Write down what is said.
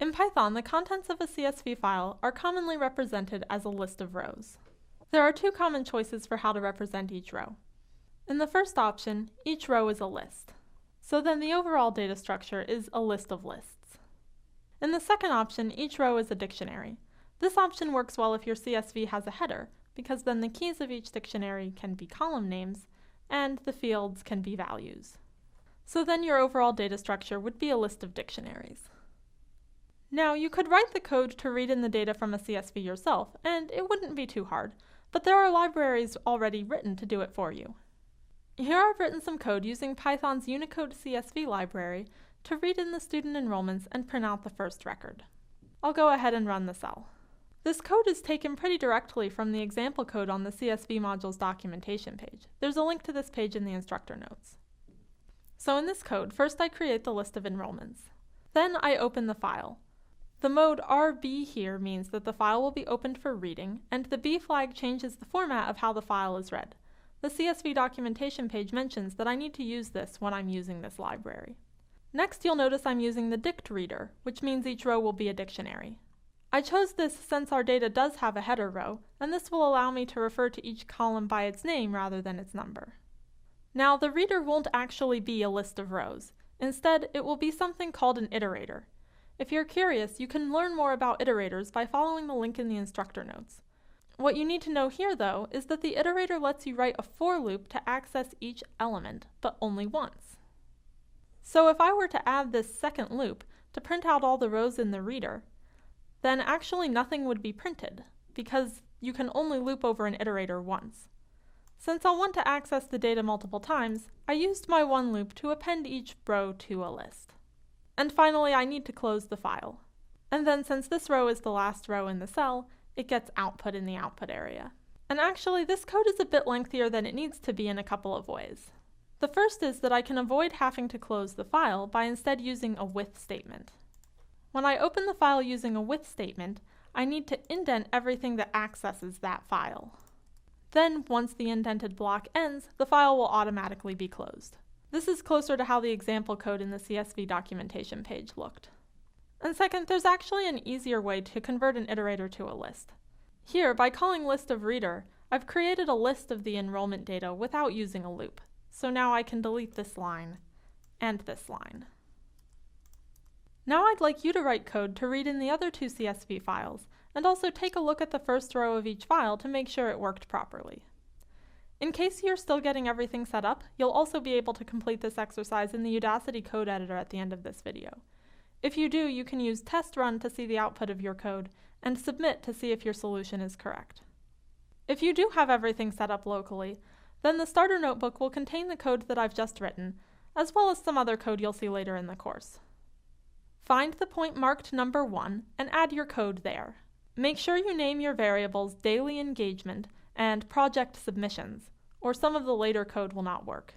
In Python, the contents of a CSV file are commonly represented as a list of rows. There are two common choices for how to represent each row. In the first option, each row is a list. So then the overall data structure is a list of lists. In the second option, each row is a dictionary. This option works well if your CSV has a header, because then the keys of each dictionary can be column names, and the fields can be values. So then your overall data structure would be a list of dictionaries. Now, you could write the code to read in the data from a CSV yourself, and it wouldn't be too hard, but there are libraries already written to do it for you. Here I've written some code using Python's Unicode CSV library to read in the student enrollments and print out the first record. I'll go ahead and run the cell. This code is taken pretty directly from the example code on the CSV module's documentation page. There's a link to this page in the instructor notes. So in this code, first I create the list of enrollments. Then I open the file. The mode RB here means that the file will be opened for reading, and the B flag changes the format of how the file is read. The CSV documentation page mentions that I need to use this when I'm using this library. Next, you'll notice I'm using the dict reader, which means each row will be a dictionary. I chose this since our data does have a header row, and this will allow me to refer to each column by its name rather than its number. Now, the reader won't actually be a list of rows. Instead, it will be something called an iterator. If you're curious, you can learn more about iterators by following the link in the instructor notes. What you need to know here, though, is that the iterator lets you write a for loop to access each element, but only once. So if I were to add this second loop to print out all the rows in the reader, then actually nothing would be printed, because you can only loop over an iterator once. Since I'll want to access the data multiple times, I used my one loop to append each row to a list. And finally, I need to close the file. And then since this row is the last row in the cell, it gets output in the output area. And actually, this code is a bit lengthier than it needs to be in a couple of ways. The first is that I can avoid having to close the file by instead using a with statement. When I open the file using a with statement, I need to indent everything that accesses that file. Then, once the indented block ends, the file will automatically be closed. This is closer to how the example code in the CSV documentation page looked. And second, there's actually an easier way to convert an iterator to a list. Here, by calling list of reader, I've created a list of the enrollment data without using a loop. So now I can delete this line and this line. Now I'd like you to write code to read in the other two CSV files, and also take a look at the first row of each file to make sure it worked properly. In case you're still getting everything set up, you'll also be able to complete this exercise in the Udacity code editor at the end of this video. If you do, you can use test run to see the output of your code, and submit to see if your solution is correct. If you do have everything set up locally, then the starter notebook will contain the code that I've just written, as well as some other code you'll see later in the course. Find the point marked number 1 and add your code there. Make sure you name your variables daily engagement and project submissions, or some of the later code will not work.